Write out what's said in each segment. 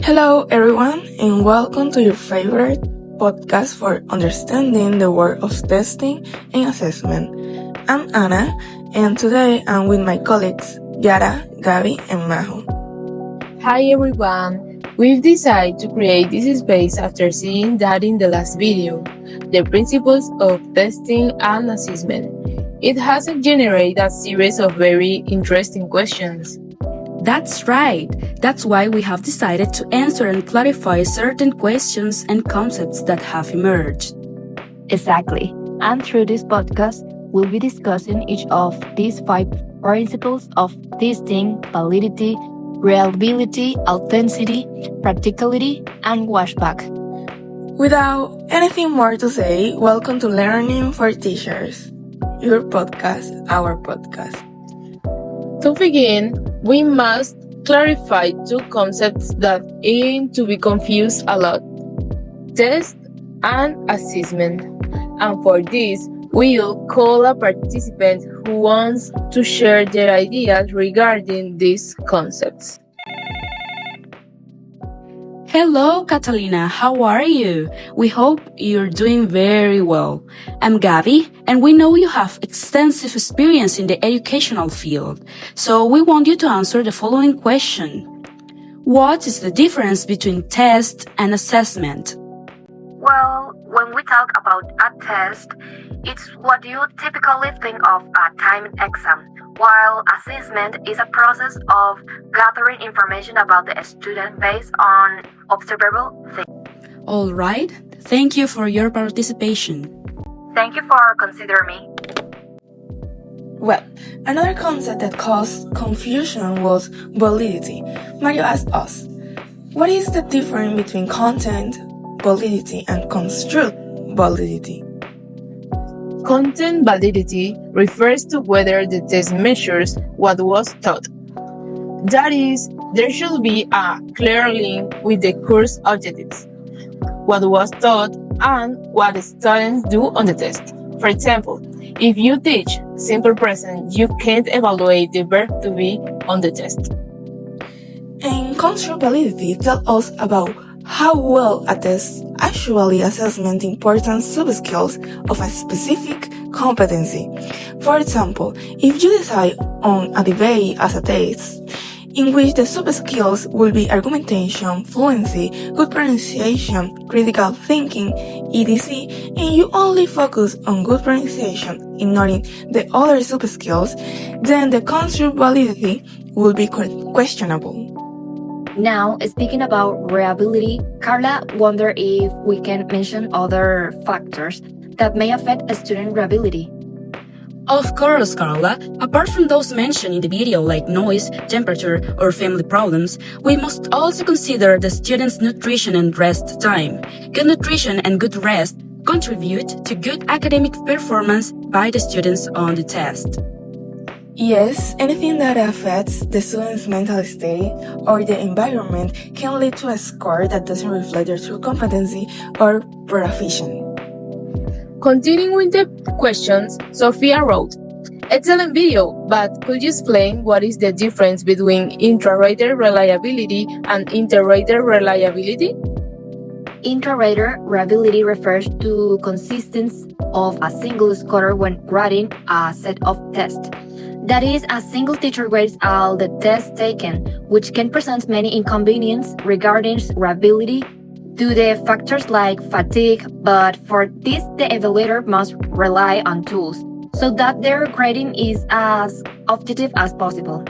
Hello, everyone, and welcome to your favorite podcast for understanding the world of testing and assessment. I'm Anna, and today I'm with my colleagues Yara, Gabi, and Majo. Hi everyone! We've decided to create this space after seeing that in the last video, the principles of testing and assessment. It has generated a series of very interesting questions. That's right. That's why we have decided to answer and clarify certain questions and concepts that have emerged. Exactly. And through this podcast, we'll be discussing each of these 5 principles of testing, validity, reliability, authenticity, practicality, and washback. Without anything more to say, welcome to Learning for Teachers, your podcast, our podcast. To begin, we must clarify two concepts that aim to be confused a lot: test and assessment. And for this, we'll call a participant who wants to share their ideas regarding these concepts. Hello, Catalina. How are you? We hope you're doing very well. I'm Gabi, and we know you have extensive experience in the educational field. So we want you to answer the following question. What is the difference between test and assessment? Well, when we talk about a test, it's what you typically think of a timed exam, while assessment is a process of gathering information about the student based on observable things. All right. Thank you for your participation. Thank you for considering me. Well, another concept that caused confusion was validity. Mario asked us, what is the difference between content validity and construct validity? Content validity refers to whether the test measures what was taught. That is, there should be a clear link with the course objectives, what was taught, and what students do on the test. For example, if you teach simple present, you can't evaluate the verb to be on the test. And construct validity tells us about how well a test actually assesses important sub-skills of a specific competency. For example, if you decide on a debate as a test, in which the sub-skills will be argumentation, fluency, good pronunciation, critical thinking, etc., and you only focus on good pronunciation, ignoring the other sub-skills, then the construct validity will be questionable. Now, speaking about reliability, Carla wondered if we can mention other factors that may affect a student reliability. Of course, Carla. Apart from those mentioned in the video like noise, temperature, or family problems, we must also consider the student's nutrition and rest time. Good nutrition and good rest contribute to good academic performance by the students on the test. Yes, anything that affects the student's mental state or the environment can lead to a score that doesn't reflect their true competency or proficiency. Continuing with the questions, Sophia wrote, "Excellent video, but could you explain what is the difference between intra-rater reliability and inter-rater reliability?" Intra-rater reliability refers to consistency of a single scorer when grading a set of tests. That is, a single teacher grades all the tests taken, which can present many inconveniences regarding reliability due to factors like fatigue, but for this the evaluator must rely on tools so that their grading is as objective as possible.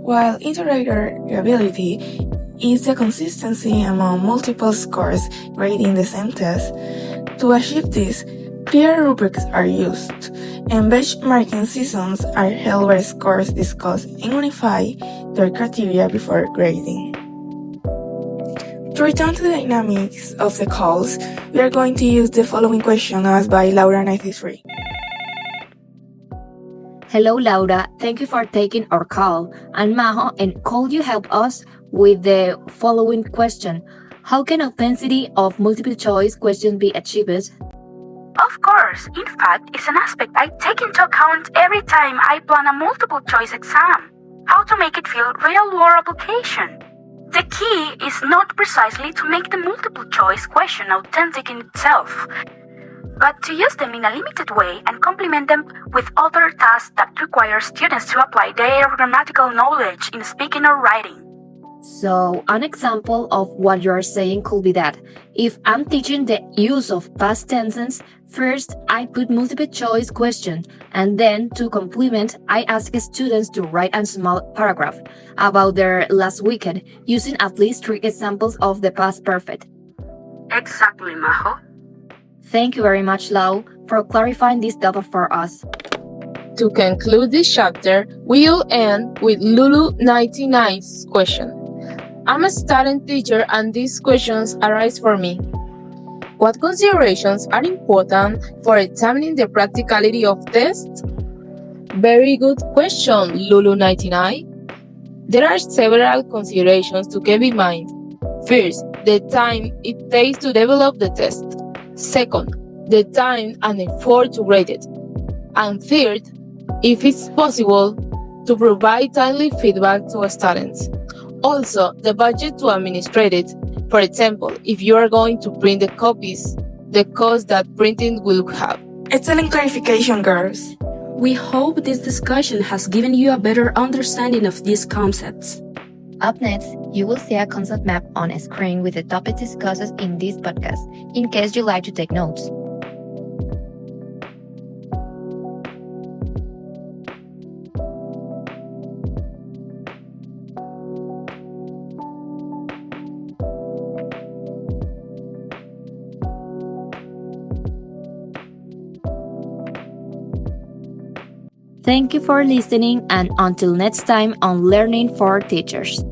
While inter-rater reliability is the consistency among multiple scores grading the same test, to achieve this, clear rubrics are used, and benchmarking seasons are held where scores discuss and unify their criteria before grading. To return to the dynamics of the calls, we are going to use the following question asked by Laura93. Hello, Laura. Thank you for taking our call. And Majo, and could you help us with the following question? How can authenticity of multiple choice questions be achieved? Of course. In fact, it's an aspect I take into account every time I plan a multiple choice exam. How to make it feel real world application. The key is not precisely to make the multiple choice question authentic in itself, but to use them in a limited way and complement them with other tasks that require students to apply their grammatical knowledge in speaking or writing. So, an example of what you are saying could be that if I'm teaching the use of past tenses, first I put multiple choice question, and then to complement, I ask students to write a small paragraph about their last weekend using at least 3 examples of the past perfect. Exactly, Majo. Thank you very much, Lau, for clarifying this topic for us. To conclude this chapter, we'll end with Lulu 99's question. I'm a student teacher and these questions arise for me. What considerations are important for examining the practicality of tests? Very good question, Lulu 99. There are several considerations to keep in mind. First, the time it takes to develop the test. Second, the time and effort to grade it. And third, if it's possible, to provide timely feedback to students. Also, the budget to administrate it. For example, if you are going to print the copies, the cost that printing will have. Excellent clarification, girls. We hope this discussion has given you a better understanding of these concepts. Up next, you will see a concept map on a screen with the topics discussed in this podcast, in case you like to take notes. Thank you for listening, and until next time on Learning for Teachers.